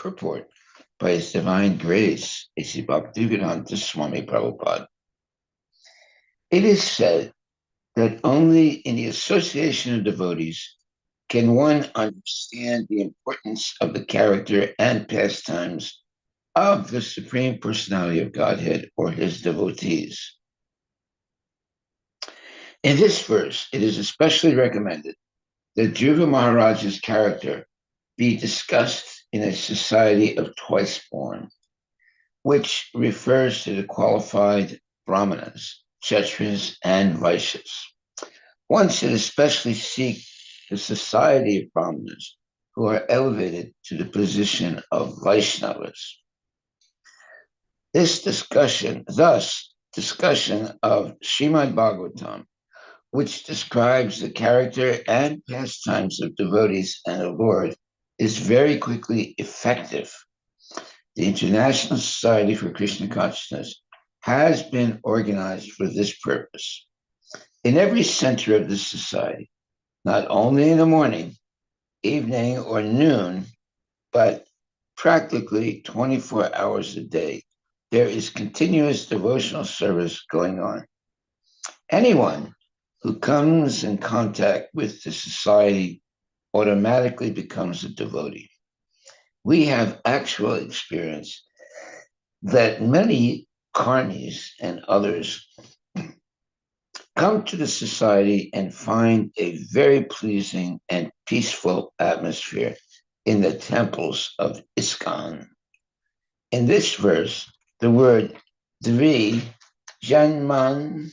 purport by His Divine Grace, A.C. Bhaktivedanta Swami Prabhupada. It is said that only in the association of devotees can one understand the importance of the character and pastimes of the Supreme Personality of Godhead or His devotees. In this verse, it is especially recommended that Dhruva Maharaj's character be discussed in a society of twice born, which refers to the qualified brahmanas, kshatras, and vaishyas. One should especially seek the society of brahmanas who are elevated to the position of Vaishnavas. Discussion of Srimad Bhagavatam, which describes the character and pastimes of devotees and the Lord, is very quickly effective. The International Society for Krishna Consciousness has been organized for this purpose. In every center of this society, not only in the morning, evening, or noon, but practically 24 hours a day, there is continuous devotional service going on. Anyone who comes in contact with the society automatically becomes a devotee. We have actual experience that many karmis and others come to the society and find a very pleasing and peaceful atmosphere in the temples of ISKCON. In this verse, the word Dvi, Janman,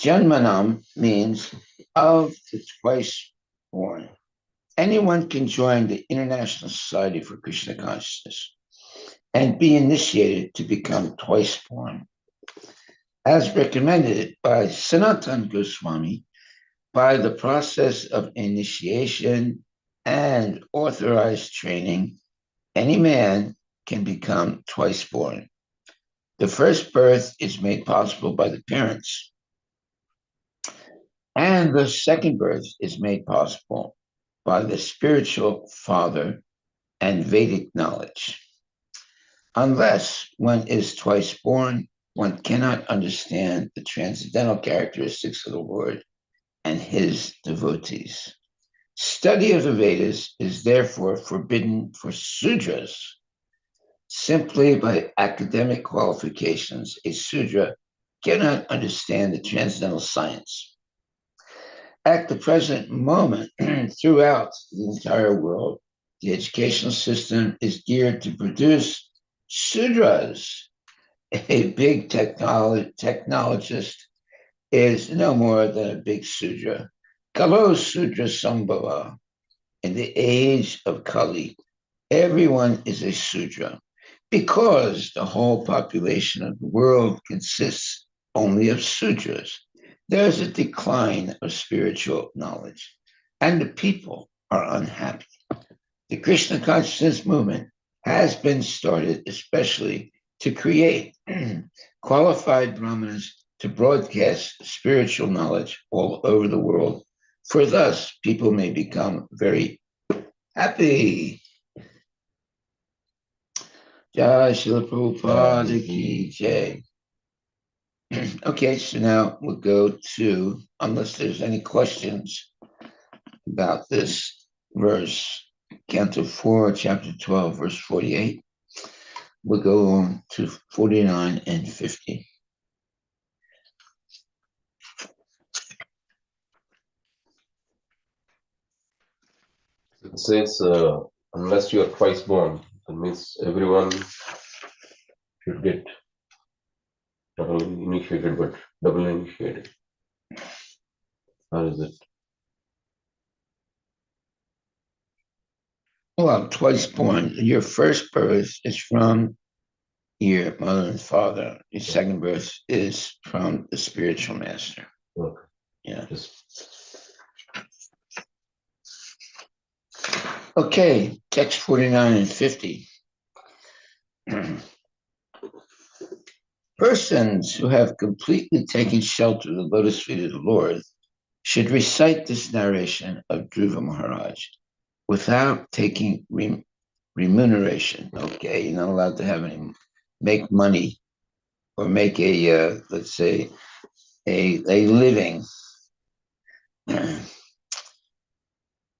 Janmanam means of the twice born. Anyone can join the International Society for Krishna Consciousness and be initiated to become twice born. As recommended by Sanatana Goswami, by the process of initiation and authorized training, any man can become twice born. The first birth is made possible by the parents, and the second birth is made possible by the spiritual father and Vedic knowledge. Unless one is twice born, one cannot understand the transcendental characteristics of the Lord and His devotees. Study of the Vedas is therefore forbidden for Sudras. Simply by academic qualifications, a Sudra cannot understand the transcendental science. At the present moment, throughout the entire world, the educational system is geared to produce Sudras. A big technologist is no more than a big Sudra. Kalo Sudra Sambhava. In the age of Kali, everyone is a Sudra because the whole population of the world consists only of Sudras. There's a decline of spiritual knowledge, and the people are unhappy. The Krishna consciousness movement has been started especially to create qualified brahmanas to broadcast spiritual knowledge all over the world, for thus people may become very happy. Jai Srila Prabhupada Ki Jai. Okay, so now we'll go to, unless there's any questions about this verse, Canto 4, Chapter 12, verse 48. We'll go on to 49 and 50. It says, unless you are twice born, that means everyone should get double initiated, but double initiated. How is it? Well, twice born. Your first birth is from your mother and father. Your second birth is from the spiritual master. Okay. Yeah. Okay, text 49 and 50. Persons who have completely taken shelter of the lotus feet of the Lord should recite this narration of Dhruva Maharaj without taking remuneration. Okay, you're not allowed to have any make money or make a let's say a living.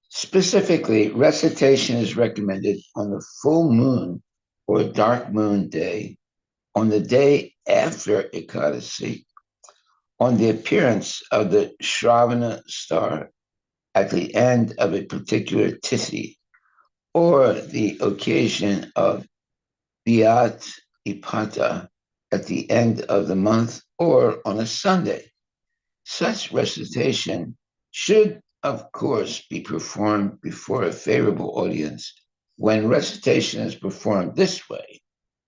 Specifically, recitation is recommended on the full moon or dark moon day, on the day after Ekadasi, on the appearance of the Shravana star at the end of a particular tithi, or the occasion of Biat Ipata at the end of the month, or on a Sunday. Such recitation should, of course, be performed before a favorable audience. When recitation is performed this way,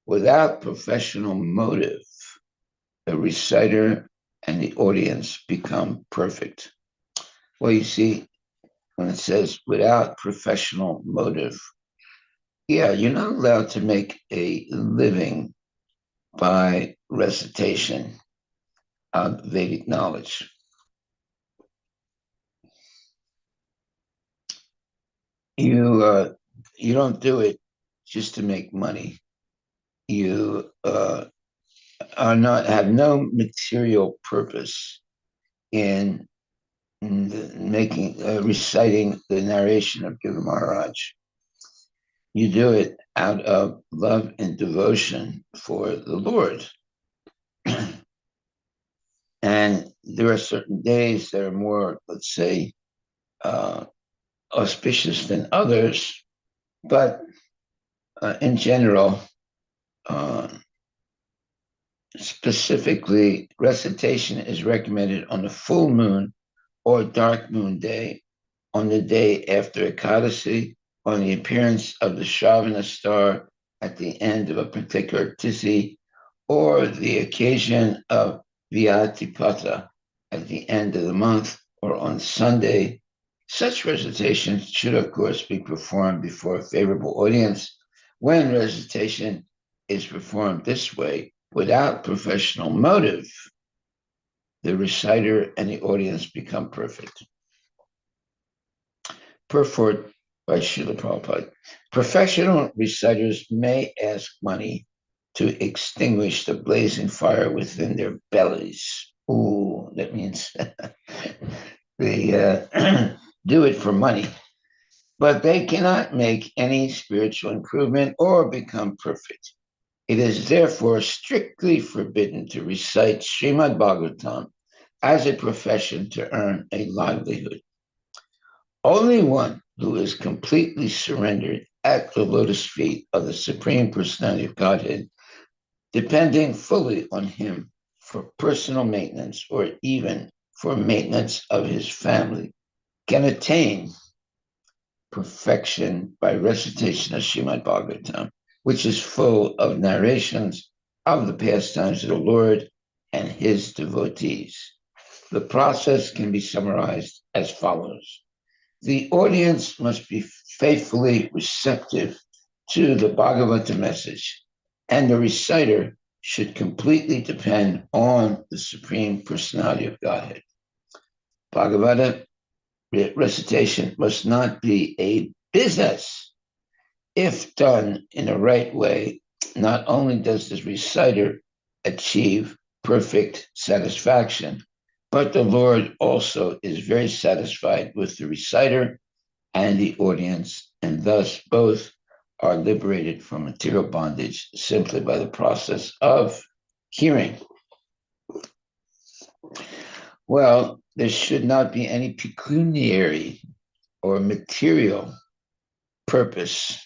without professional motive, the reciter and the audience become perfect. Well, you see, when it says without professional motive, yeah, you're not allowed to make a living by recitation of Vedic knowledge. You don't do it just to make money. You are not have no material purpose in making reciting the narration of Guru Maharaj. You do it out of love and devotion for the Lord. And there are certain days that are more, let's say, auspicious than others, but in general, uh, specifically, recitation is recommended on the full moon or dark moon day, on the day after Ekadasi, on the appearance of the Shravana star at the end of a particular tithi, or the occasion of Vyatipata at the end of the month, or on Sunday. Such recitation should, of course, be performed before a favorable audience. When recitation is performed this way, without professional motive, the reciter and the audience become perfect. Purport by Srila Prabhupada. Professional reciters may ask money to extinguish the blazing fire within their bellies. Ooh, that means they do it for money, but they cannot make any spiritual improvement or become perfect. It is therefore strictly forbidden to recite Srimad Bhagavatam as a profession to earn a livelihood. Only one who is completely surrendered at the lotus feet of the Supreme Personality of Godhead, depending fully on Him for personal maintenance or even for maintenance of his family, can attain perfection by recitation of Srimad Bhagavatam, which is full of narrations of the pastimes of the Lord and his devotees. The process can be summarized as follows. The audience must be faithfully receptive to the Bhagavata message, and the reciter should completely depend on the Supreme Personality of Godhead. Bhagavata recitation must not be a business. If done in the right way, not only does the reciter achieve perfect satisfaction, but the Lord also is very satisfied with the reciter and the audience, and thus both are liberated from material bondage simply by the process of hearing. Well, there should not be any pecuniary or material purpose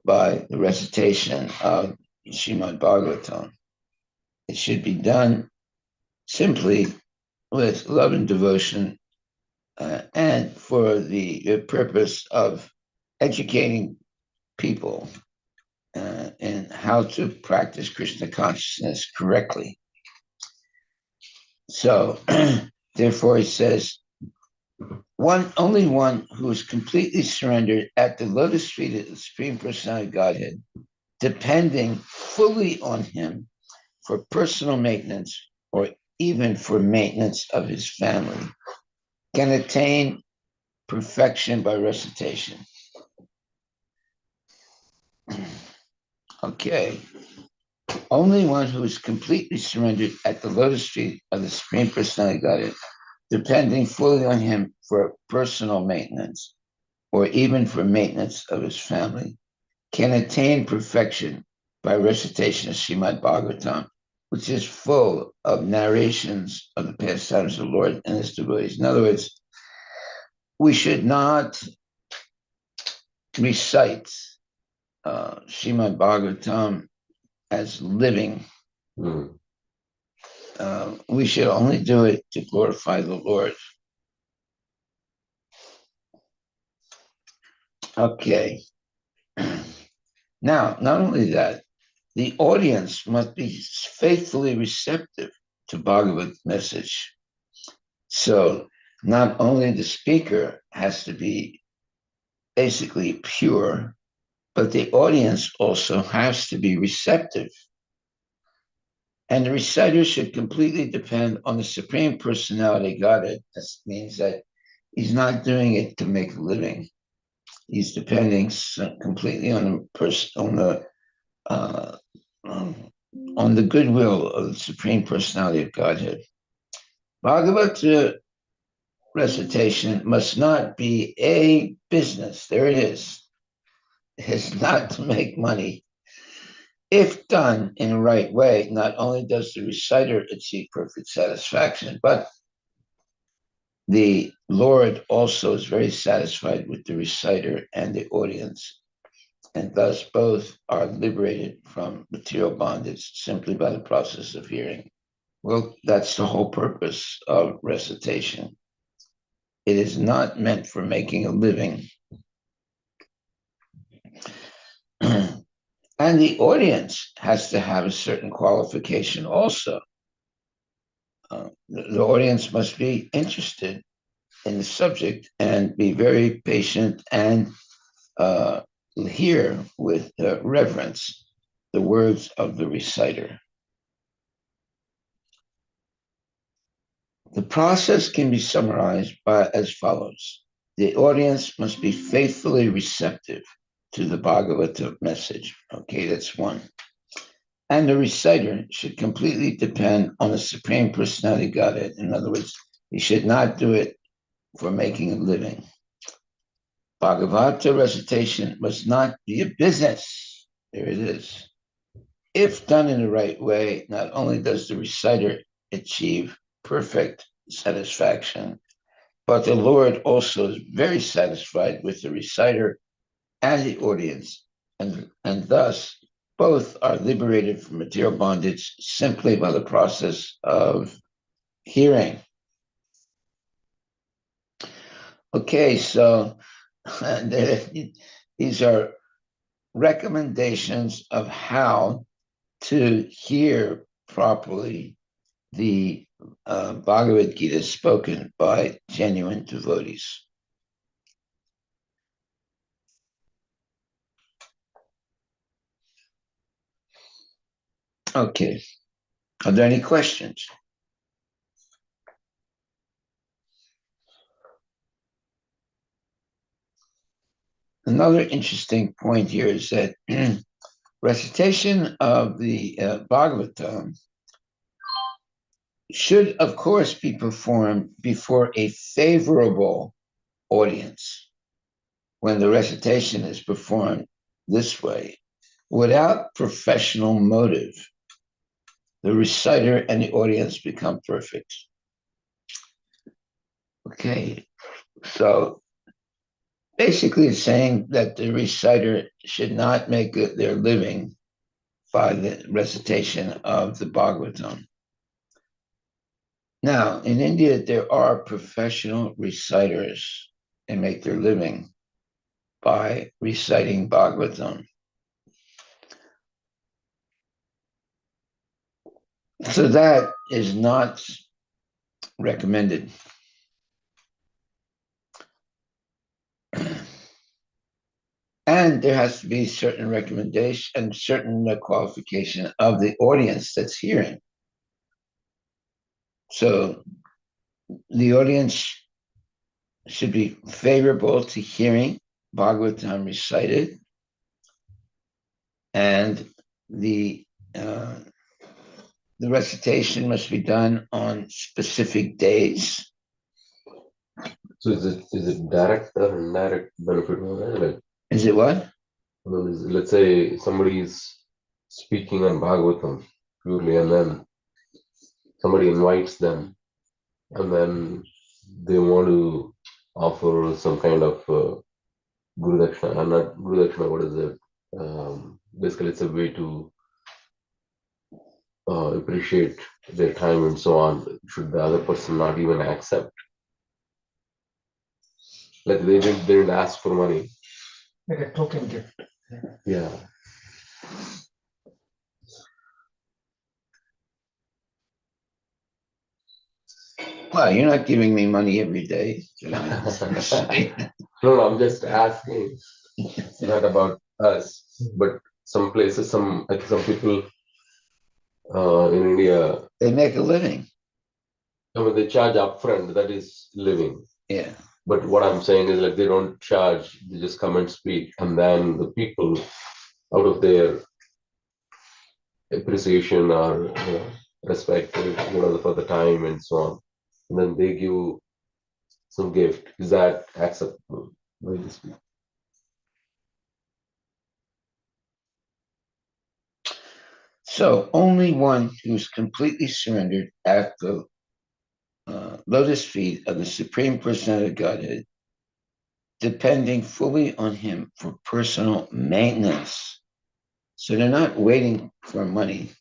by the recitation of Srimad Bhagavatam. It should be done simply with love and devotion and for the purpose of educating people in how to practice Krishna consciousness correctly. So, therefore, he says, only one who is completely surrendered at the lotus feet of the Supreme Personality of Godhead, depending fully on him for personal maintenance or even for maintenance of his family, can attain perfection by recitation. Okay. Only one who is completely surrendered at the lotus feet of the Supreme Personality of Godhead, depending fully on him for personal maintenance or even for maintenance of his family, can attain perfection by recitation of Srimad Bhagavatam, which is full of narrations of the pastimes of the Lord and his devotees. In other words, we should not recite Srimad Bhagavatam as living. We should only do it to glorify the Lord. Okay. Now, not only that, the audience must be faithfully receptive to Bhagavad message. So not only the speaker has to be basically pure, but the audience also has to be receptive. And the reciter should completely depend on the Supreme Personality Godhead. That means that he's not doing it to make a living. He's depending completely on the uh, on the goodwill of the Supreme Personality of Godhead. Bhagavad recitation must not be a business. There it is. It's not to make money. If done in the right way, not only does the reciter achieve perfect satisfaction, but the Lord also is very satisfied with the reciter and the audience, and thus both are liberated from material bondage simply by the process of hearing. Well, that's the whole purpose of recitation. It is not meant for making a living. And the audience has to have a certain qualification also. The audience must be interested in the subject and be very patient and hear with reverence the words of the reciter. The process can be summarized as follows. The audience must be faithfully receptive to the Bhagavata message. Okay, that's one. And the reciter should completely depend on the Supreme Personality of Godhead. In other words, he should not do it for making a living. Bhagavata recitation must not be a business. There it is. If done in the right way, not only does the reciter achieve perfect satisfaction, but the Lord also is very satisfied with the reciter and the audience, and thus both are liberated from material bondage simply by the process of hearing. Okay, so these are recommendations of how to hear properly the Bhagavad Gita spoken by genuine devotees. Okay, are there any questions? Another interesting point here is that recitation of the Bhagavatam should, of course, be performed before a favorable audience. When the recitation is performed this way, without professional motive, the reciter and the audience become perfect. Okay, so basically it's saying that the reciter should not make their living by the recitation of the Bhagavatam. Now, in India, there are professional reciters and make their living by reciting Bhagavatam. So that is not recommended. And there has to be certain recommendation and certain qualification of the audience that's hearing. So the audience should be favorable to hearing Bhagavatam recited, and the uh, the recitation must be done on specific days. So is it direct or indirect benefit? Like, Is it what? let's say somebody is speaking on Bhagavatam purely, and then somebody invites them, and then they want to offer some kind of Guru Dakshina, not Guru Dakshina, what is it? Basically, it's a way to appreciate their time and so on. Should the other person not even accept? Like they didn't ask for money. Like a token gift. Yeah. Well, you're not giving me money every day. No, I'm just asking. It's not about us, but some places, some people in India, They make a living. I mean, they charge upfront. That is living. Yeah. But what I'm saying is, like, they don't charge. They just come and speak, and then the people, out of their appreciation or respect, for the time and so on, and then they give some gift. Is that acceptable by this people? So only one who's completely surrendered at the lotus feet of the Supreme Personality of Godhead, depending fully on Him for personal maintenance. So they're not waiting for money.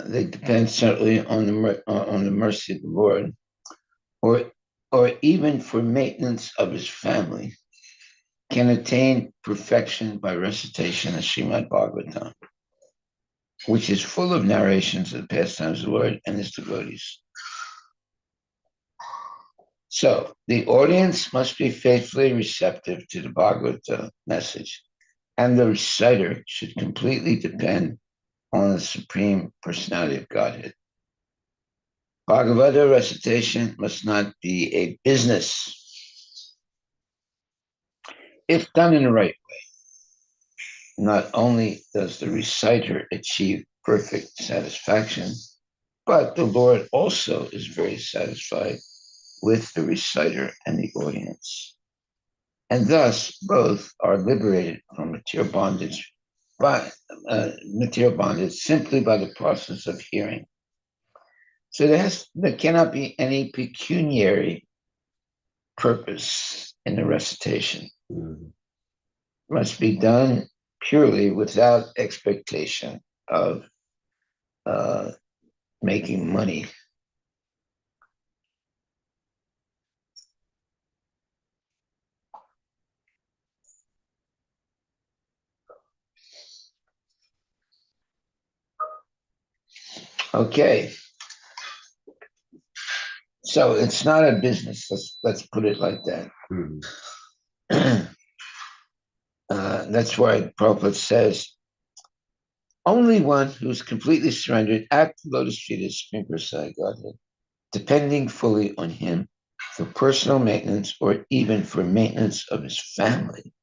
They depend certainly on the mercy of the Lord, or even for maintenance of His family, can attain perfection by recitation of Srimad Bhagavatam, which is full of narrations of the pastimes of the Lord and His devotees. So the audience must be faithfully receptive to the Bhagavata message, and the reciter should completely depend on the Supreme Personality of Godhead. Bhagavata recitation must not be a business. If done in the right way, not only does the reciter achieve perfect satisfaction, but the Lord also is very satisfied with the reciter and the audience. And thus, both are liberated from material bondage simply by the process of hearing. So there cannot be any pecuniary purpose in the recitation. Mm. It must be done purely without expectation of making money. Okay. So it's not a business. Let's put it like that. Mm. That's why Prabhupada says, only one who's completely surrendered at the lotus feet of Supreme Personality of Godhead, depending fully on Him for personal maintenance or even for maintenance of his family,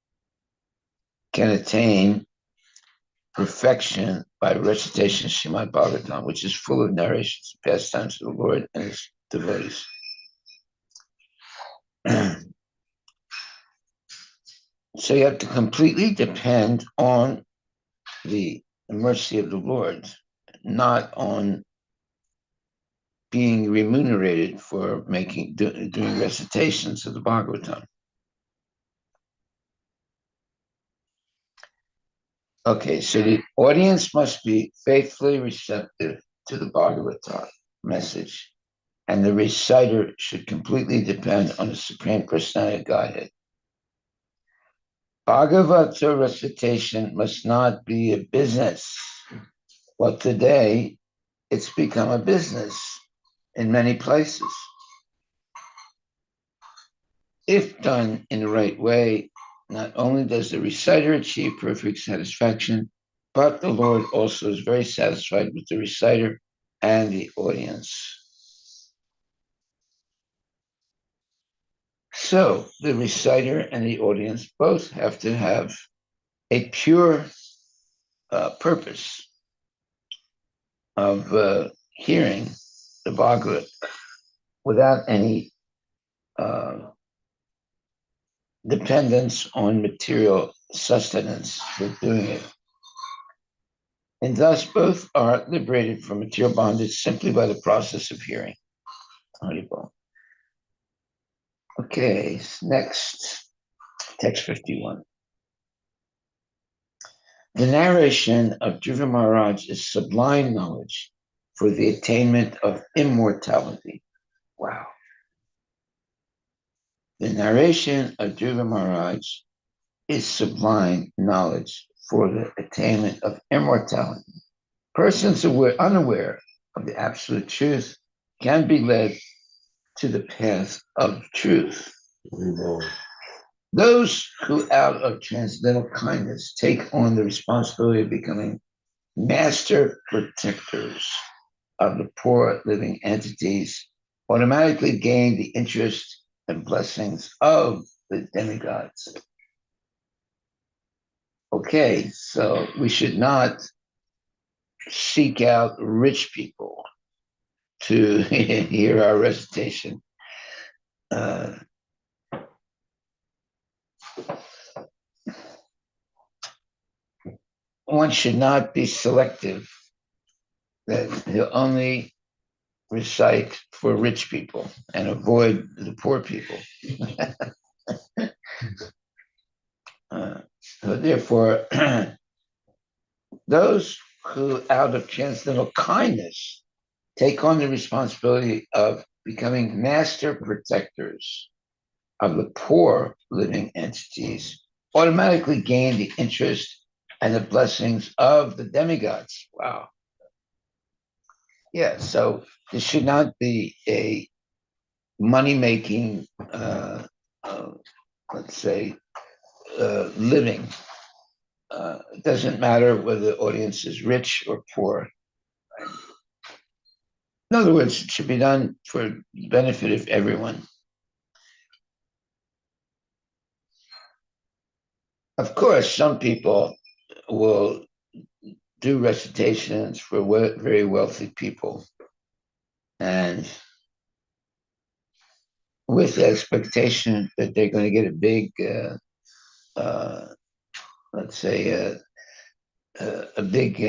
can attain perfection by recitation of Srimad Bhagavatam, which is full of narrations of pastimes of the Lord and His devotees. So you have to completely depend on the mercy of the Lord, not on being remunerated for doing recitations of the Bhagavatam. Okay, so the audience must be faithfully receptive to the Bhagavatam message, and the reciter should completely depend on the Supreme Personality of Godhead. Bhagavata recitation must not be a business. Well, today it's become a business in many places. If done in the right way, not only does the reciter achieve perfect satisfaction, but the Lord also is very satisfied with the reciter and the audience. So the reciter and the audience both have to have a pure purpose of hearing the Bhagavad without any dependence on material sustenance for doing it. And thus both are liberated from material bondage simply by the process of hearing. Haribol. Okay, next, text 51. The narration of Dhruva Maharaj is sublime knowledge for the attainment of immortality. Wow. The narration of Dhruva Maharaj is sublime knowledge for the attainment of immortality. Persons unaware of the absolute truth can be led to the path of truth. Those who, out of transcendental kindness, take on the responsibility of becoming master protectors of the poor living entities automatically gain the interest and blessings of the demigods. Okay, so we should not seek out rich people to hear our recitation. One should not be selective, that he'll only recite for rich people and avoid the poor people. So therefore, those who, out of transcendental kindness, take on the responsibility of becoming master protectors of the poor living entities automatically gain the interest and the blessings of the demigods. Wow. Yeah, so this should not be a money-making, let's say, living. It doesn't matter whether the audience is rich or poor. In other words, it should be done for the benefit of everyone. Of course, some people will do recitations for very wealthy people, and with the expectation that they're going to get a big, let's say, a big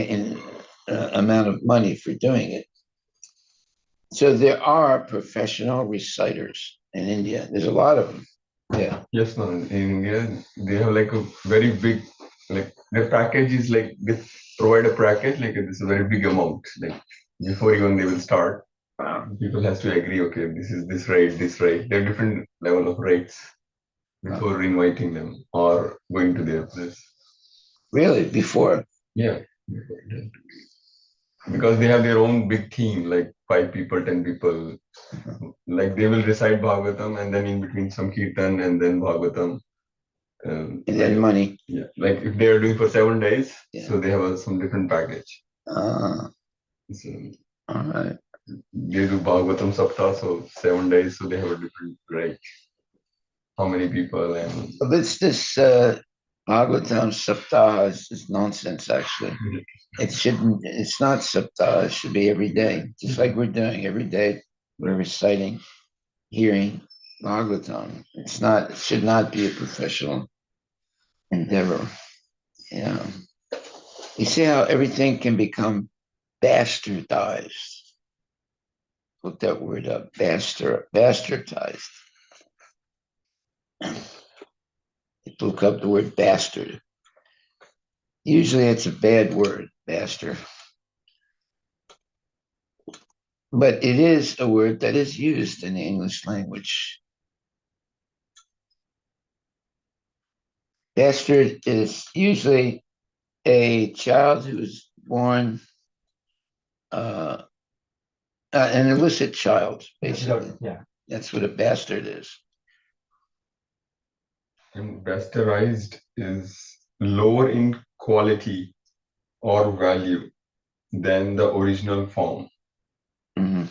amount of money for doing it. So there are professional reciters in India. There's a lot of them. Yeah. Yes, no. In India, they have like a very big, like their package is like they provide a package like it's a very big amount. Like before even they will start, people has to agree. Okay, this is this rate, this rate. There are different level of rates before inviting them or going to their place. Really? Before? Yeah. Because they have their own big team, like 5 people, 10 people. Like they will recite Bhagavatam and then in between some Kirtan and then Bhagavatam. And then money. Yeah, like if they are doing for 7 days, Yeah. so they have some different package. So, all right. They do Bhagavatam Saptah, so 7 days, so they have a different rate. How many people and But this Bhagavatam Saptah is nonsense, actually. It shouldn't, it's not Saptah, it should be every day. Just like we're doing every day, we're reciting, hearing Bhagavatam. It should not be a professional endeavor. Yeah. You see how everything can become bastardized. Look that word up, bastardized. Look up the word bastard. Usually it's a bad word, bastard. But it is a word that is used in the English language. Bastard is usually a child who is born, an illicit child, basically. Yeah. That's what a bastard is. bastardized is lower in quality or value than the original form. Mm-hmm.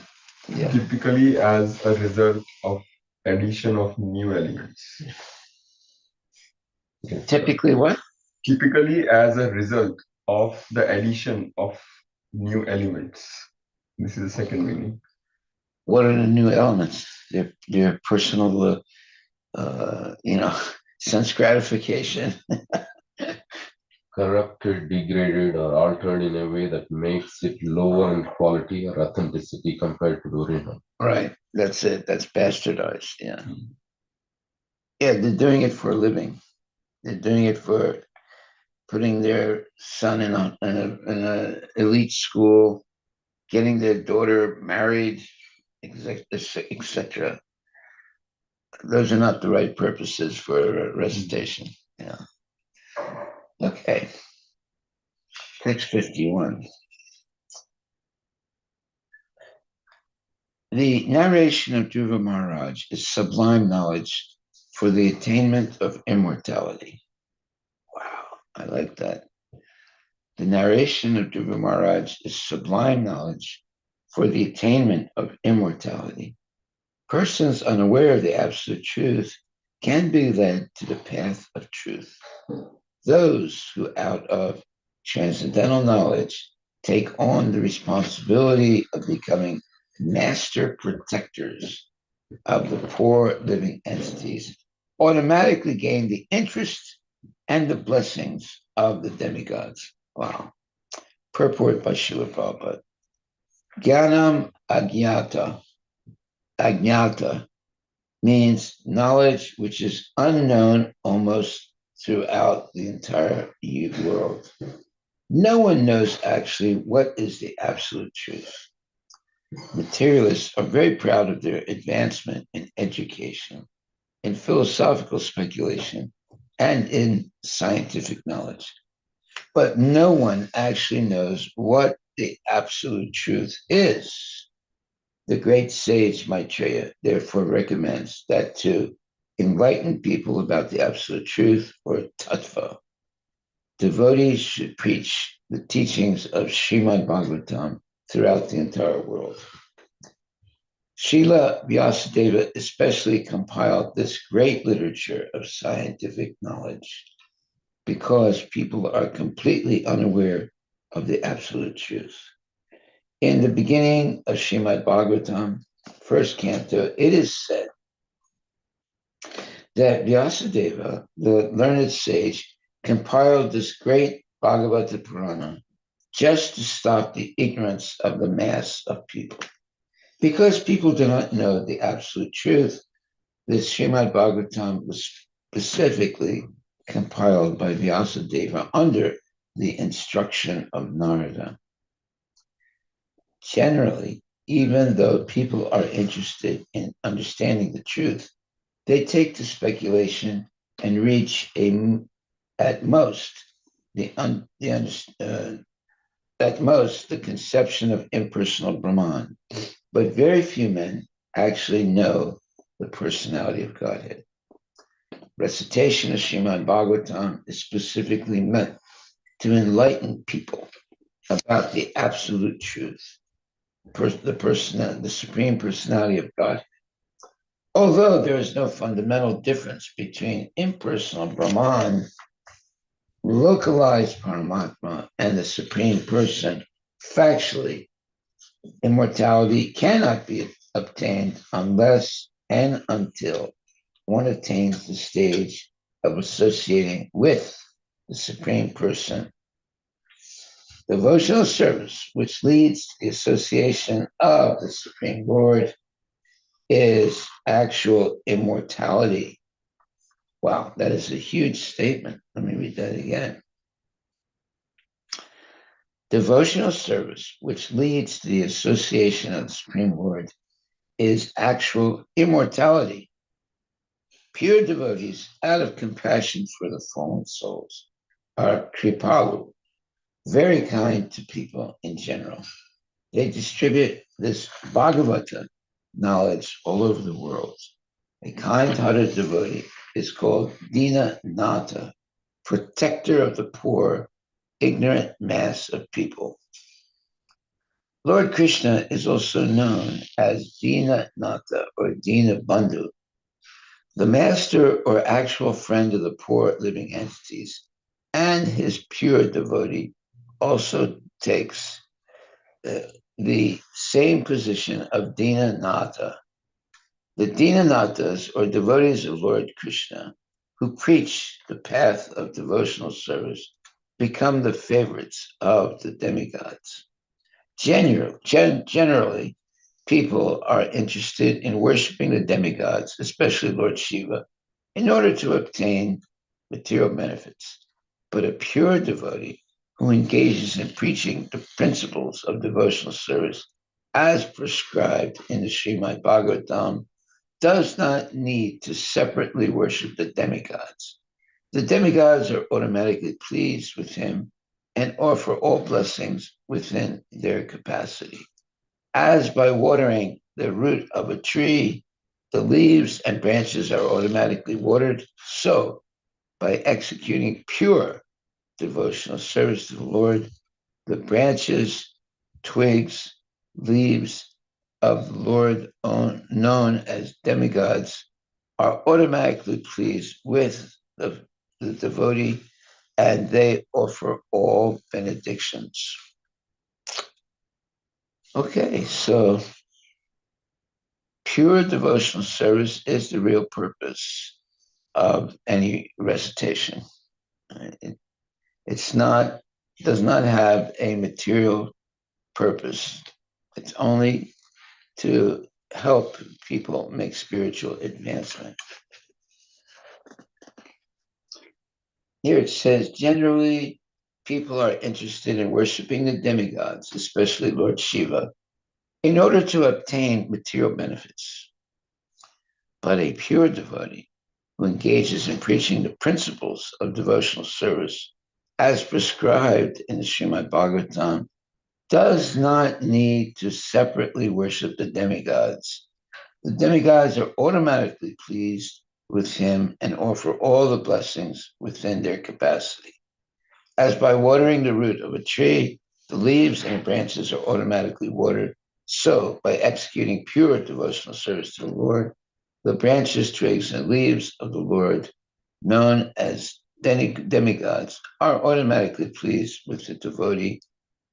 Yeah. Typically as a result of addition of new elements. Typically what? Typically as a result of the addition of new elements. This is the second meaning. What are the new elements? Their personal, sense gratification. Corrupted, degraded, or altered in a way that makes it lower in quality or authenticity compared to the original. Right. That's it. That's bastardized. Yeah. Yeah, they're doing it for a living. They're doing it for putting their son in a elite school, getting their daughter married, etc. Those are not the right purposes for recitation. Yeah. Okay. Text 51. The narration of Dhruva Maharaj is sublime knowledge for the attainment of immortality. Wow, I like that. The narration of Dhruva Maharaj is sublime knowledge for the attainment of immortality. Persons unaware of the absolute truth can be led to the path of truth. Those who, out of transcendental knowledge, take on the responsibility of becoming master protectors of the poor living entities automatically gain the interest and the blessings of the demigods. Wow. Purport by Srila Prabhupada. Gyanam Ajnata means knowledge which is unknown almost throughout the entire world. No one knows actually what is the absolute truth. Materialists are very proud of their advancement in education, in philosophical speculation, and in scientific knowledge. But no one actually knows what the absolute truth is. The great sage Maitreya therefore recommends that to enlighten people about the absolute truth, or tattva, devotees should preach the teachings of Srimad Bhagavatam throughout the entire world. Srila Vyasadeva especially compiled this great literature of scientific knowledge because people are completely unaware of the absolute truth. In the beginning of Srimad Bhagavatam, first canto, it is said that Vyasadeva, the learned sage, compiled this great Bhagavata Purana just to stop the ignorance of the mass of people. Because people do not know the absolute truth, this Srimad Bhagavatam was specifically compiled by Vyasadeva under the instruction of Narada. Generally, even though people are interested in understanding the truth, they take to speculation and reach at most the conception of impersonal Brahman. But very few men actually know the personality of Godhead. Recitation of Srimad Bhagavatam is specifically meant to enlighten people about the absolute truth, the supreme personality of God. Although there is no fundamental difference between impersonal Brahman, localized Paramatma, and the supreme person, factually, immortality cannot be obtained unless and until one attains the stage of associating with the supreme person. Devotional service, which leads to the association of the Supreme Lord, is actual immortality. Wow, that is a huge statement. Let me read that again. Devotional service, which leads to the association of the Supreme Lord, is actual immortality. Pure devotees, out of compassion for the fallen souls, are kripalu, very kind to people in general. They distribute this Bhagavata knowledge all over the world. A kind-hearted devotee is called Dina Nata, protector of the poor, ignorant mass of people. Lord Krishna is also known as Dina Nata or Dina Bandhu, The master or actual friend of the poor living entities and his pure devotee also takes the same position of Dinanatha. The Dinanathas, or devotees of Lord Krishna, who preach the path of devotional service, become the favorites of the demigods. Generally, people are interested in worshiping the demigods, especially Lord Shiva, in order to obtain material benefits. But a pure devotee who engages in preaching the principles of devotional service as prescribed in the Srimad Bhagavatam does not need to separately worship the demigods. The demigods are automatically pleased with him and offer all blessings within their capacity. As by watering the root of a tree, the leaves and branches are automatically watered, so by executing pure devotional service to the Lord, the branches, twigs, leaves of the Lord, known as demigods, are automatically pleased with the devotee, and they offer all benedictions. Okay, so pure devotional service is the real purpose of any recitation. It's not, does not have a material purpose. It's only to help people make spiritual advancement. Here it says, generally, people are interested in worshiping the demigods, especially Lord Shiva, in order to obtain material benefits. But a pure devotee who engages in preaching the principles of devotional service as prescribed in the Srimad Bhagavatam does not need to separately worship the demigods. The demigods are automatically pleased with him and offer all the blessings within their capacity. As by watering the root of a tree, the leaves and branches are automatically watered, so by executing pure devotional service to the Lord, the branches, twigs, and leaves of the Lord, known as demigods, are automatically pleased with the devotee,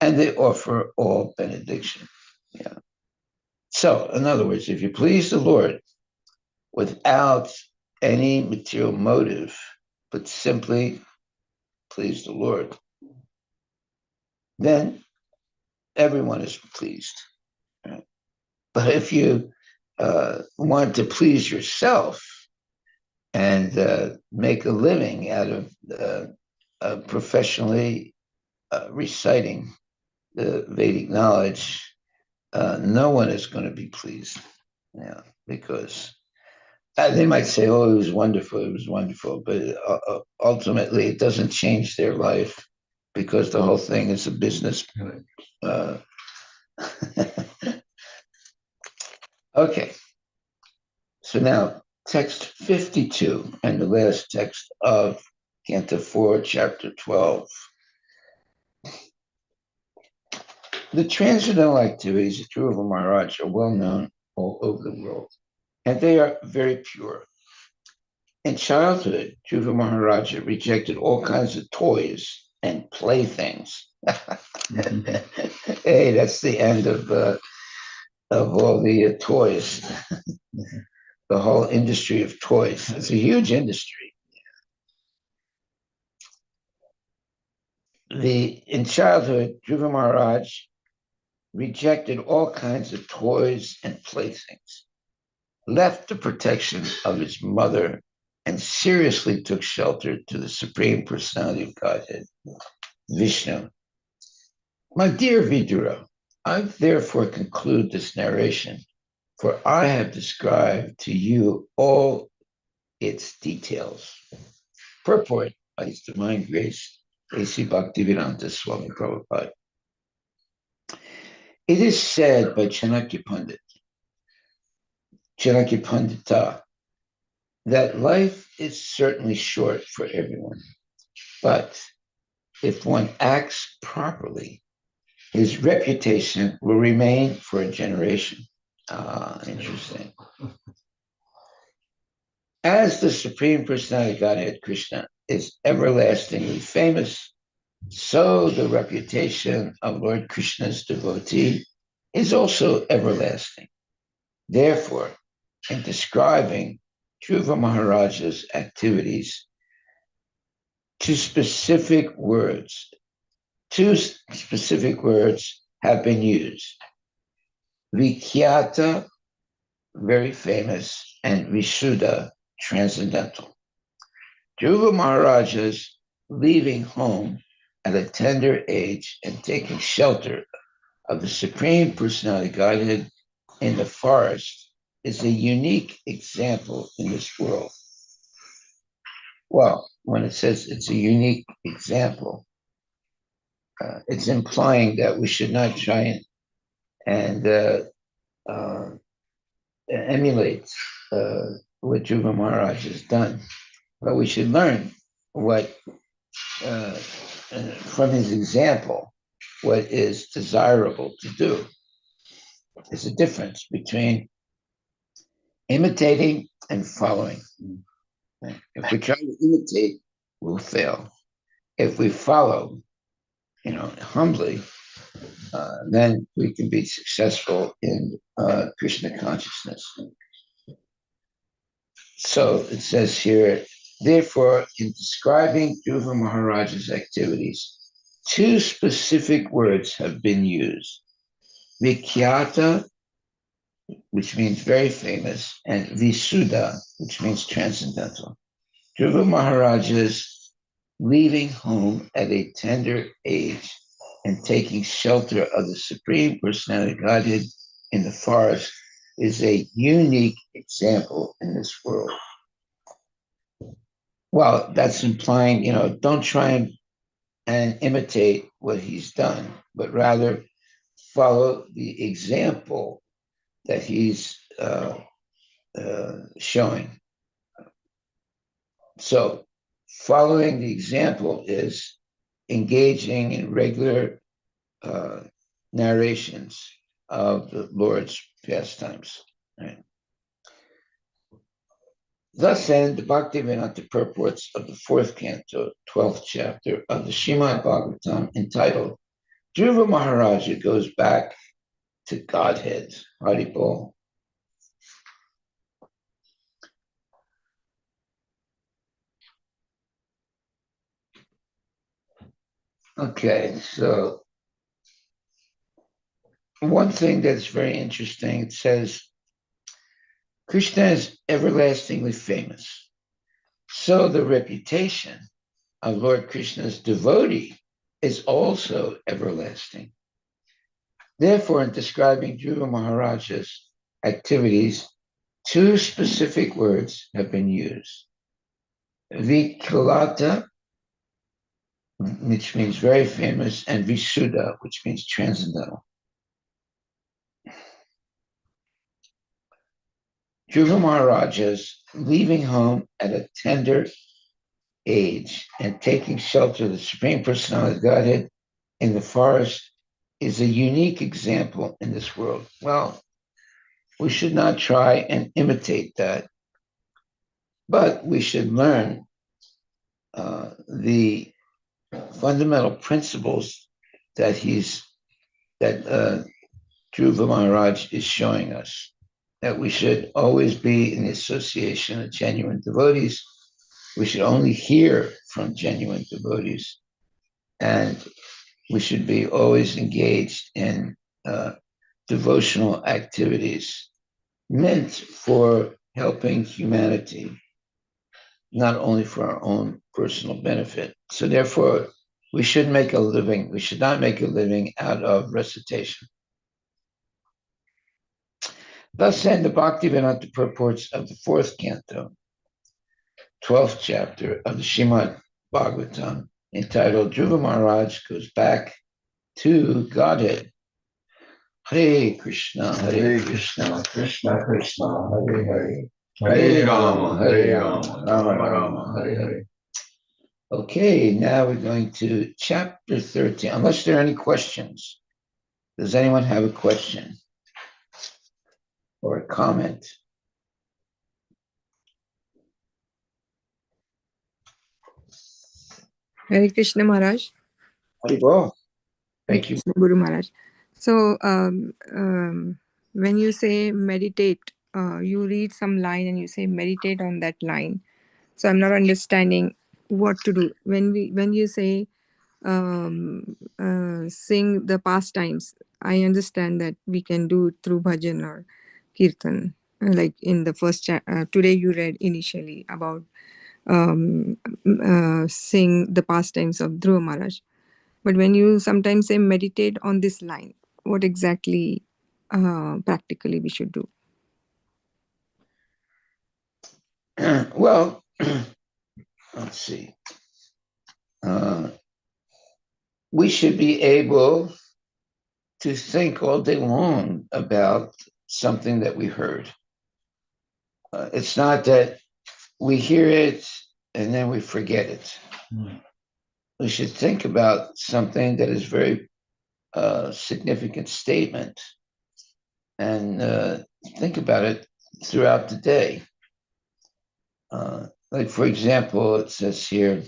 and they offer all benediction. Yeah. So, in other words, if you please the Lord without any material motive, but simply please the Lord, then everyone is pleased. Right? But if you want to please yourself and make a living out of professionally reciting the Vedic knowledge, no one is going to be pleased. Yeah, because they might say, "Oh, it was wonderful," but ultimately, it doesn't change their life because the whole thing is a business. Okay, so now text 52 and the last text of Canto 4, Chapter 12. The transcendental activities of Dhruva Maharaj are well known all over the world, and they are very pure. In childhood, Dhruva Maharaj rejected all kinds of toys and playthings. Hey, that's the end of all the toys. The whole industry of toys. It's a huge industry. In childhood, Dhruva Maharaj rejected all kinds of toys and playthings, left the protection of his mother, and seriously took shelter to the Supreme Personality of Godhead, Vishnu. My dear Vidura, I therefore conclude this narration, for I have described to you all its details. Purport by His Divine Grace, A.C. Bhaktivedanta Swami Prabhupada. It is said by Chanakya Pandita, that life is certainly short for everyone, but if one acts properly, his reputation will remain for a generation. Ah, interesting. As the Supreme Personality Godhead Krishna is everlastingly famous, so the reputation of Lord Krishna's devotee is also everlasting. Therefore, in describing Dhruva Maharaja's activities, two specific words have been used. Vikyata, very famous, and Visuddha, transcendental. Dhruva Maharaja's leaving home at a tender age and taking shelter of the Supreme Personality Godhead in the forest is a unique example in this world. Well, when it says it's a unique example, it's implying that we should not try and emulate what Dhruva Maharaj has done, but we should learn what from his example, what is desirable to do. There's a difference between imitating and following. If we try to imitate, we'll fail. If we follow, humbly, then we can be successful in Krishna consciousness. So it says here, therefore, in describing Dhruva Maharaja's activities, two specific words have been used. Vikyata, which means very famous, and Visuddha, which means transcendental. Dhruva Maharaja's leaving home at a tender age and taking shelter of the Supreme Personality Godhead in the forest is a unique example in this world. Well, that's implying, don't try and imitate what he's done, but rather follow the example that he's showing. So following the example is engaging in regular narrations of the Lord's pastimes. Right? Thus end the Bhaktivedanta purports of the fourth canto, 12th chapter of the Srimad Bhagavatam, entitled Dhruva Maharaja Goes Back to Godhead. Haribol. Okay, so one thing that's very interesting, it says, Krishna is everlastingly famous. So the reputation of Lord Krishna's devotee is also everlasting. Therefore, in describing Dhruva Maharaja's activities, two specific words have been used. Vikalata, which means very famous, and Visuddha, which means transcendental. Dhruva Maharaja's leaving home at a tender age and taking shelter of the Supreme Personality of Godhead in the forest is a unique example in this world. Well, we should not try and imitate that, but we should learn the fundamental principles that Dhruva Maharaj is showing us, that we should always be in the association of genuine devotees. We should only hear from genuine devotees, and we should be always engaged in devotional activities meant for helping humanity, not only for our own personal benefit. So therefore, we should not make a living out of recitation. Thus end the Bhaktivedanta purports of the fourth canto, 12th chapter of the Srimad Bhagavatam, entitled Dhruva Maharaj Goes Back to Godhead. Hare Krishna, Hare Krishna, Krishna Krishna, Hare Hare, Hare Rama, Hare Rama, Rama Rama, Hare Hare. Okay, now we're going to chapter 13. Unless there are any questions, does anyone have a question or a comment? Hare Krishna Maharaj. Haribol. Hare Thank you. Krishna Guru Maharaj. So, when you say meditate, you read some line and you say meditate on that line. So I'm not understanding what to do when you say sing the pastimes. I understand that we can do it through bhajan or kirtan, like in the first today you read initially about sing the pastimes of Dhruva Maharaj. But when you sometimes say meditate on this line, what exactly practically we should do? Well, let's see. We should be able to think all day long about something that we heard. It's not that we hear it and then we forget it. We should think about something that is very significant statement and think about it throughout the day. Like, for example, it says here,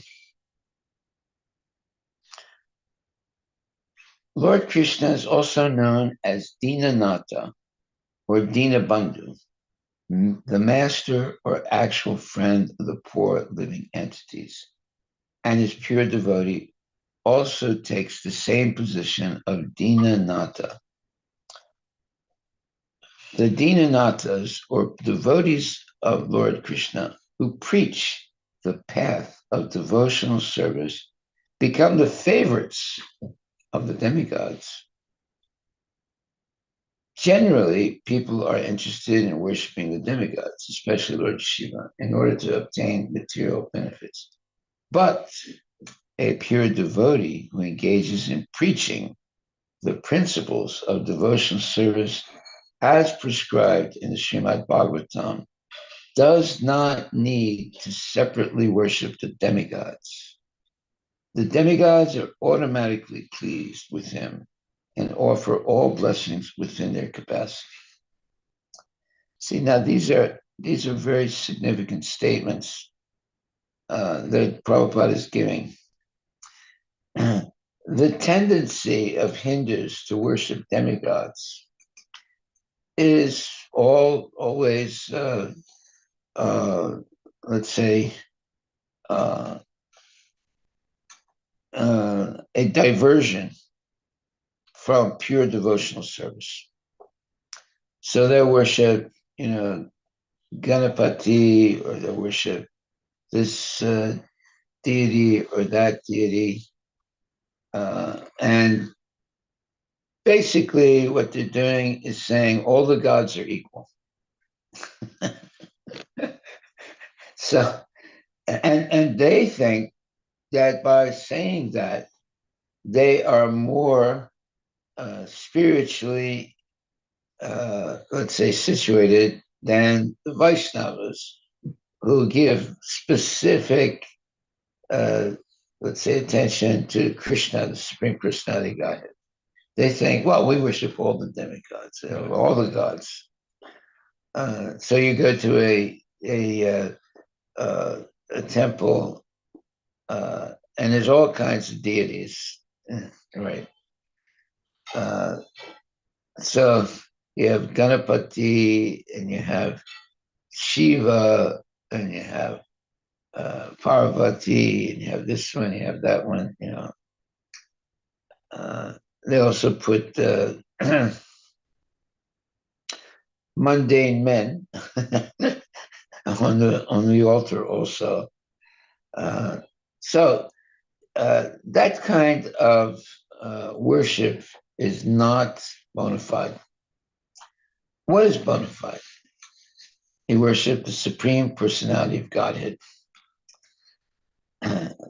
Lord Krishna is also known as Dinanatha or Dinabandhu, the master or actual friend of the poor living entities. And his pure devotee also takes the same position of Dinanatha. The Dinanathas, or devotees of Lord Krishna, who preach the path of devotional service, become the favorites of the demigods. Generally, people are interested in worshiping the demigods, especially Lord Shiva, in order to obtain material benefits. But a pure devotee who engages in preaching the principles of devotional service as prescribed in the Srimad Bhagavatam does not need to separately worship the demigods. The demigods are automatically pleased with him and offer all blessings within their capacity. See, now these are very significant statements that Prabhupada is giving. The tendency of Hindus to worship demigods is always, let's say, a diversion from pure devotional service. So they worship, Ganapati, or they worship this deity or that deity. And basically what they're doing is saying all the gods are equal. So, and they think that by saying that, they are more spiritually, let's say, situated than the Vaishnavas, who give specific, let's say, attention to Krishna, the Supreme Personality Godhead. They think, well, we worship all the demigods, all the gods. So you go to a temple, and there's all kinds of deities, right? So you have Ganapati, and you have Shiva, and you have Parvati, and you have this one, you have that one. They also put mundane men on the altar also. So that kind of worship is not bona fide. What is bona fide? You worship the Supreme Personality of Godhead.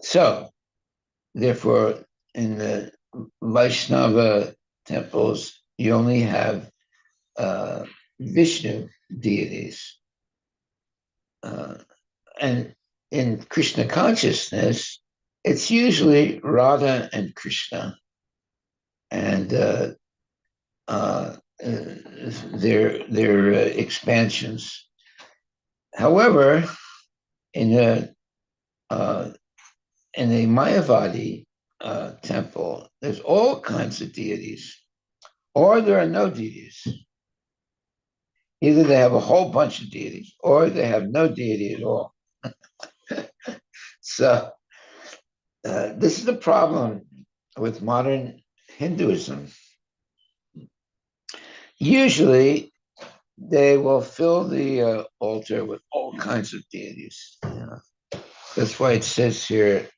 So, therefore, in the Vaishnava temples, you only have Vishnu deities. And in Krishna consciousness, it's usually Radha and Krishna, and their expansions. However, in the in the Mayavadi temple, there's all kinds of deities, or there are no deities. Either they have a whole bunch of deities, or they have no deity at all. So this is the problem with modern Hinduism. Usually, they will fill the altar with all kinds of deities. That's why it says here,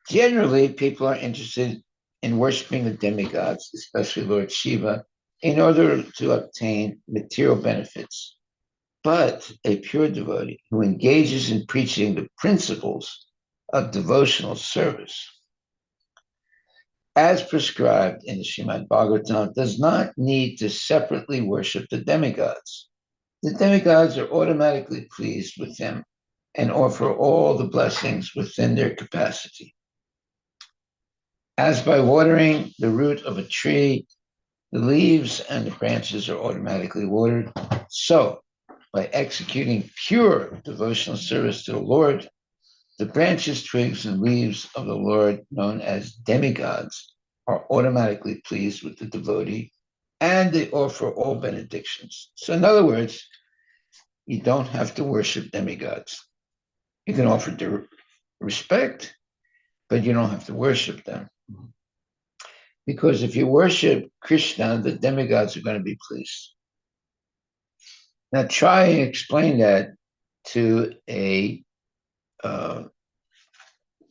generally, people are interested in worshiping the demigods, especially Lord Shiva, in order to obtain material benefits. But a pure devotee who engages in preaching the principles of devotional service, as prescribed in the Srimad Bhagavatam, does not need to separately worship the demigods. The demigods are automatically pleased with him and offer all the blessings within their capacity. As by watering the root of a tree, the leaves and the branches are automatically watered, so by executing pure devotional service to the Lord, the branches, twigs, and leaves of the Lord, known as demigods, are automatically pleased with the devotee, and they offer all benedictions. So in other words, you don't have to worship demigods. You can offer respect, but you don't have to worship them. Because if you worship Krishna, the demigods are going to be pleased. Now try and explain that to a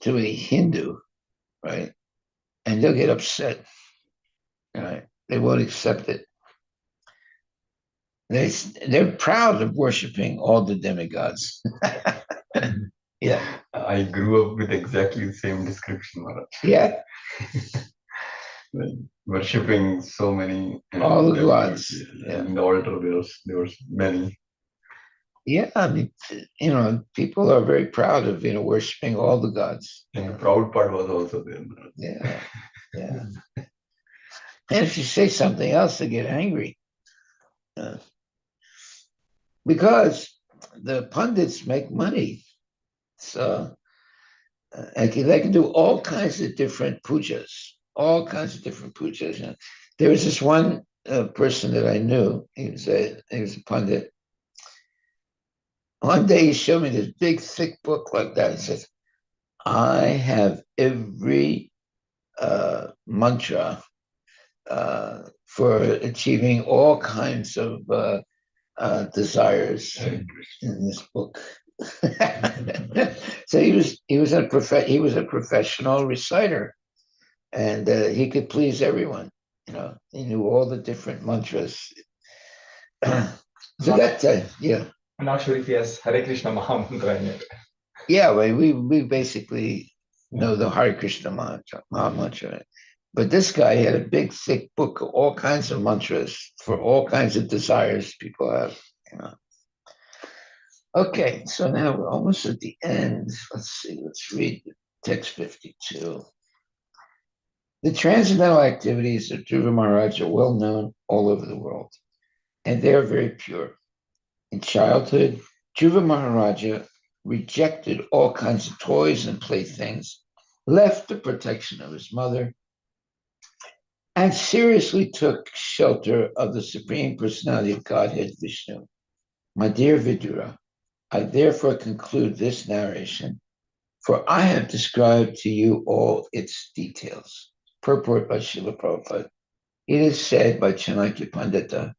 Hindu, right? And they'll get upset. Right? They won't accept it. They're proud of worshiping all the demigods. Yeah. I grew up with exactly the same description, Maharaj. Yeah. Worshipping so many all the gods. Yeah. In the altar, there was many. Yeah, I mean, people are very proud of worshiping all the gods. And the proud part was also there. Yeah, yeah. And if you say something else, they get angry. Because the pundits make money. So they can do all kinds of different pujas, all kinds of different pujas. There was this one person that I knew. He was a pundit. One day he showed me this big, thick book like that. He says, I have every mantra for achieving all kinds of desires in this book. So he was a professional reciter, and he could please everyone. He knew all the different mantras. So yeah. I'm not sure if he has Hare Krishna Mahamantra in it. Yeah, well, we basically know the Hare Krishna mantra. But this guy had a big, thick book of all kinds of mantras for all kinds of desires people have. Okay, so now we're almost at the end. Let's see, let's read text 52. The transcendental activities of Dhruva Maharaj are well known all over the world, and they are very pure. In childhood, Dhruva Maharaja rejected all kinds of toys and playthings, left the protection of his mother, and seriously took shelter of the Supreme Personality of Godhead, Vishnu. My dear Vidura, I therefore conclude this narration, for I have described to you all its details. Purport by Srila Prabhupada. It is said by Chanakya Pandita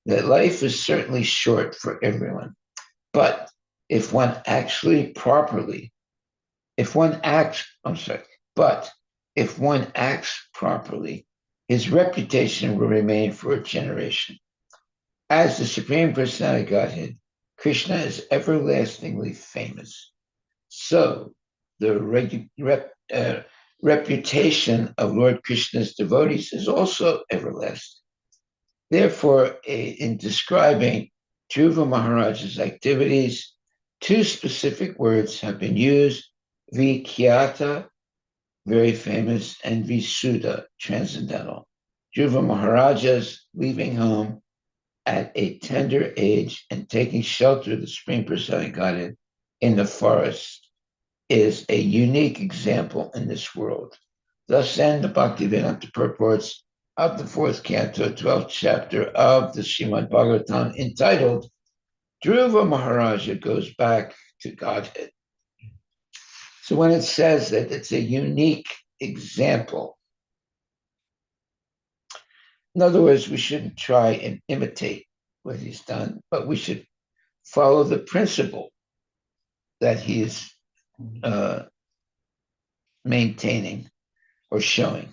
that life is certainly short for everyone, but if one acts properly, his reputation will remain for a generation. As the Supreme Personality of Godhead, Krishna is everlastingly famous. So the reputation of Lord Krishna's devotees is also everlasting. Therefore, in describing Dhruva Maharaj's activities, two specific words have been used: Vikyata, very famous, and Visuddha, transcendental. Dhruva Maharaja's leaving home at a tender age and taking shelter of the Supreme Personality of Godhead in the forest is a unique example in this world. Thus end the Bhaktivedanta purports of the fourth canto, 12th chapter of the Srimad Bhagavatam, entitled Dhruva Maharaja Goes Back to Godhead. So when it says that it's a unique example, in other words, we shouldn't try and imitate what he's done, but we should follow the principle that he is maintaining or showing.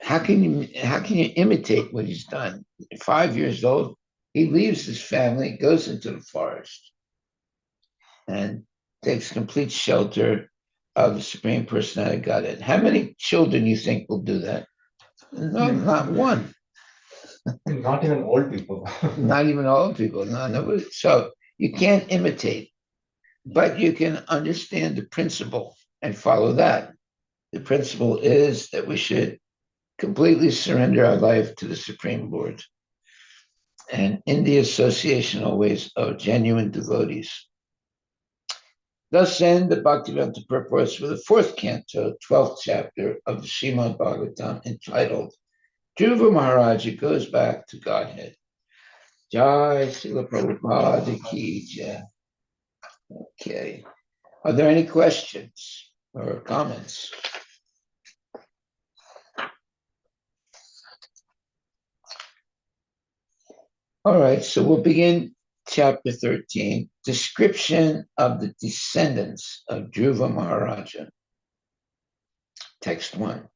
How can you imitate what he's done? 5 years old, he leaves his family, goes into the forest, and takes complete shelter of the Supreme Personality of Godhead. How many children do you think will do that? No, not one. Not even old people. Not even old people. No, nobody. So you can't imitate, but you can understand the principle and follow that. The principle is that we should completely surrender our life to the Supreme Lord, and in the association always of genuine devotees. Thus end the Bhaktivedanta purports for the fourth canto, 12th chapter of the Srimad Bhagavatam, entitled Dhruva Maharaja Goes Back to Godhead. Jai Srila Prabhupada Ki Jai. Okay. Are there any questions or comments? All right, so we'll begin chapter 13, description of the descendants of Dhruva Maharaja. Text 1.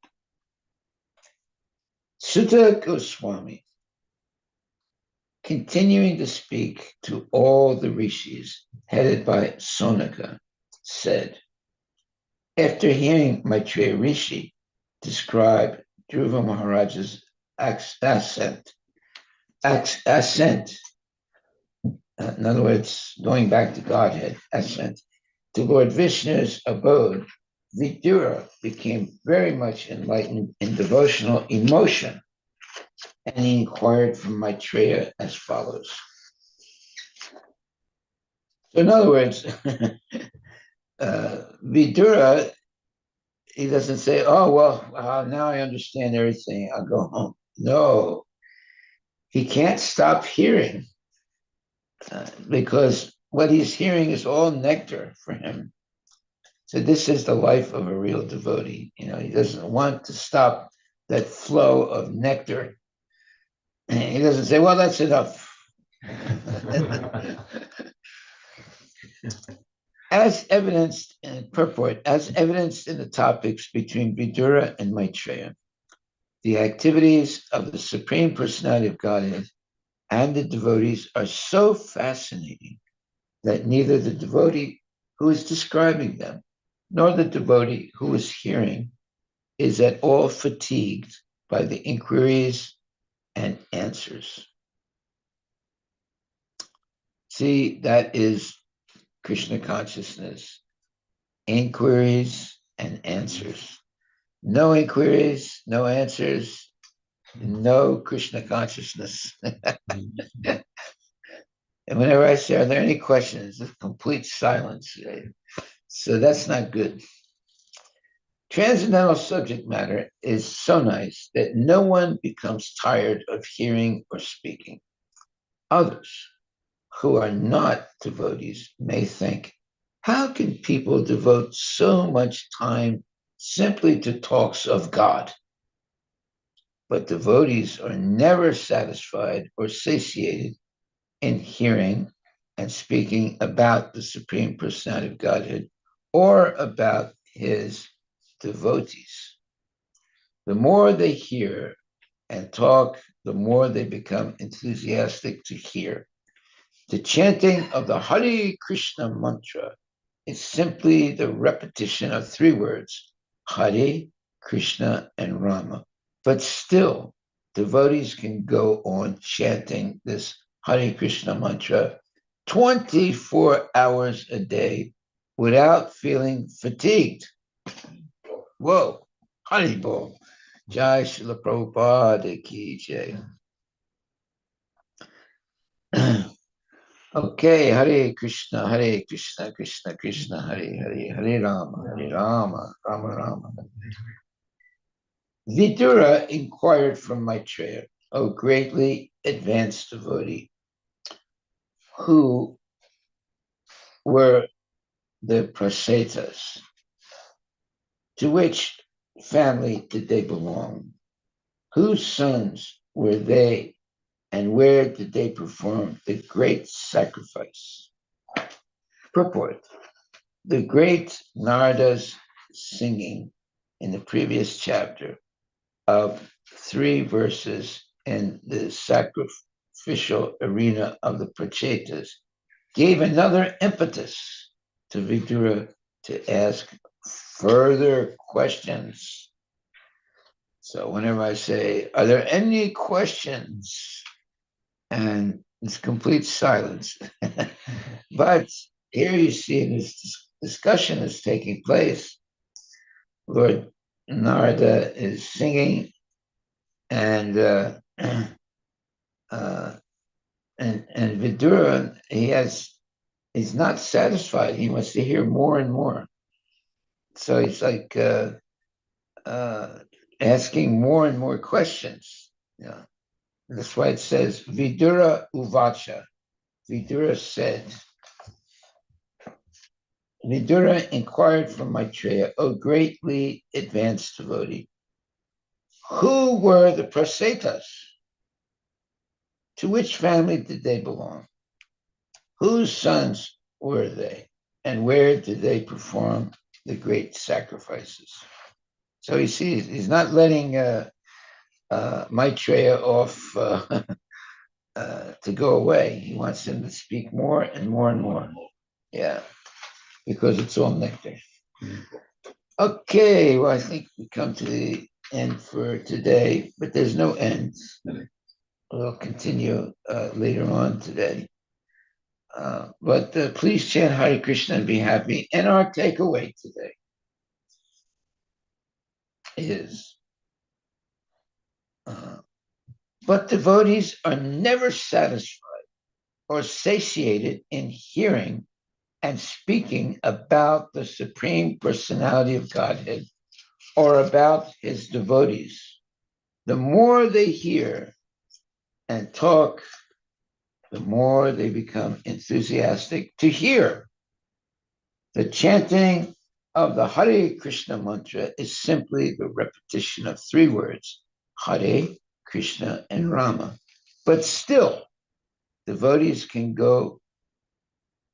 Sutta Goswami, continuing to speak to all the rishis, headed by Sonaka, said, after hearing Maitreya Rishi describe Dhruva Maharaja's ascent, in other words, going back to Godhead, ascent, to Lord Vishnu's abode, Vidura became very much enlightened in devotional emotion, and he inquired from Maitreya as follows. So in other words, Vidura, he doesn't say, oh, well, now I understand everything, I'll go home. No, he can't stop hearing because what he's hearing is all nectar for him. So this is the life of a real devotee. You know, he doesn't want to stop that flow of nectar. He doesn't say, well, that's enough. As evidenced in purport, as evidenced in the topics between Vidura and Maitreya, the activities of the Supreme Personality of Godhead and the devotees are so fascinating that neither the devotee who is describing them nor the devotee who is hearing is at all fatigued by the inquiries and answers. See, that is Krishna consciousness. Inquiries and answers. No inquiries, no answers, no Krishna consciousness. And whenever I say, are there any questions? There's complete silence. Right? So that's not good. Transcendental subject matter is so nice that no one becomes tired of hearing or speaking. Others who are not devotees may think, how can people devote so much time simply to talks of God? But devotees are never satisfied or satiated in hearing and speaking about the Supreme Personality of Godhead or about his devotees. The more they hear and talk, the more they become enthusiastic to hear. The chanting of the Hare Krishna mantra is simply the repetition of 3 words, Hare, Krishna, and Rama. But still, devotees can go on chanting this Hare Krishna mantra 24 hours a day without feeling fatigued. Whoa, Haribol. Jai Srila Prabhupada ki jai. Okay, Hare Krishna, Krishna Krishna, Hare Hare, Hare Rama, Rama Rama. Vidura inquired from Maitreya, O greatly advanced devotee, who were the Prasetas? To which family did they belong? Whose sons were they, and where did they perform the great sacrifice? Purport. The great Narada's singing in the previous chapter of 3 verses in the sacrificial arena of the Prachetas gave another impetus to Vidura to ask further questions. So whenever I say, are there any questions? And it's complete silence. But here you see this discussion is taking place. Lord Narada is singing, and Vidura, he's not satisfied. He wants to hear more and more. So he's like asking more and more questions. Yeah, that's why it says Vidura Uvacha. Vidura said. Vidura inquired from Maitreya, O greatly advanced devotee, who were the Prasetas? To which family did they belong? Whose sons were they? And where did they perform the great sacrifices? So you see, he's not letting Maitreya off to go away. He wants him to speak more and more and more. Yeah, because it's all nectar. Okay, well, I think we come to the end for today, but there's no end. We'll continue later on today. But please chant Hare Krishna and be happy. And our takeaway today is, but devotees are never satisfied or satiated in hearing and speaking about the Supreme Personality of Godhead or about his devotees. The more they hear and talk, the more they become enthusiastic to hear. The chanting of the Hare Krishna mantra is simply the repetition of 3 words, Hare, Krishna, and Rama. But still, devotees can go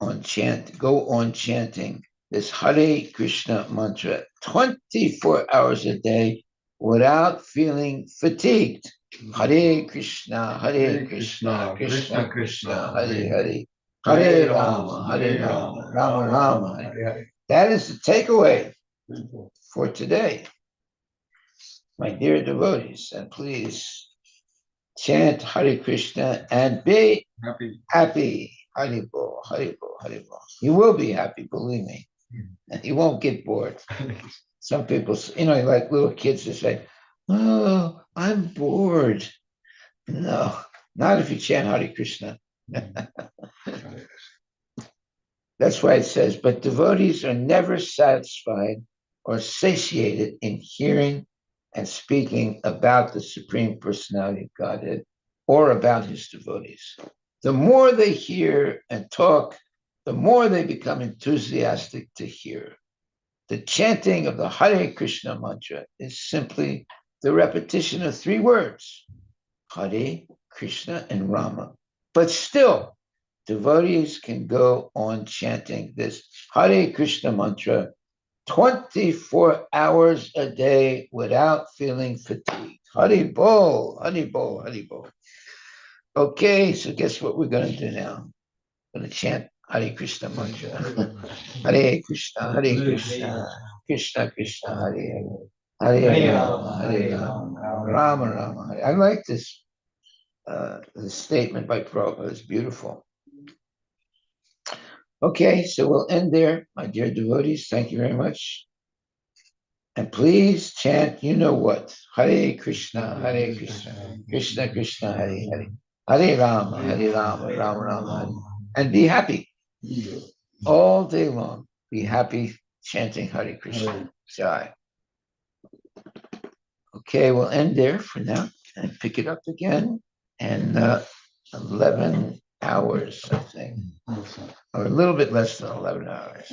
on chanting this Hare Krishna mantra 24 hours a day without feeling fatigued. Hare Krishna, Krishna Krishna, Hare Hare, Hare Rama, Rama Rama, Hare Hare. That is the takeaway for today, my dear devotees. And please chant Hare Krishna and be happy. Haribol, Haribol, Haribol. You will be happy, believe me. And you won't get bored. Some people, like little kids that say, oh, I'm bored. No, not if you chant Hare Krishna. That's why it says, but devotees are never satisfied or satiated in hearing and speaking about the Supreme Personality of Godhead or about his devotees. The more they hear and talk, the more they become enthusiastic to hear. The chanting of the Hare Krishna mantra is simply the repetition of 3 words, Hare, Krishna, and Rama. But still, devotees can go on chanting this Hare Krishna mantra 24 hours a day without feeling fatigued. Haribol, Haribol, Haribol. Okay, so guess what we're going to do now? We're going to chant Hare Krishna mantra. Hare Krishna, Krishna Krishna, Hare Hare, Hare Rama, Rama Rama, Hare. I like this statement by Prabhupada. It's beautiful. Okay, so we'll end there, my dear devotees. Thank you very much. And please chant, you know what? Hare Krishna, Krishna Krishna, Hare Hare, Hare Rama, Rama Rama, Hare. And be happy all day long. Be happy chanting Hare Krishna. Jai. Okay, we'll end there for now and pick it up again in 11 hours, I think, or a little bit less than 11 hours.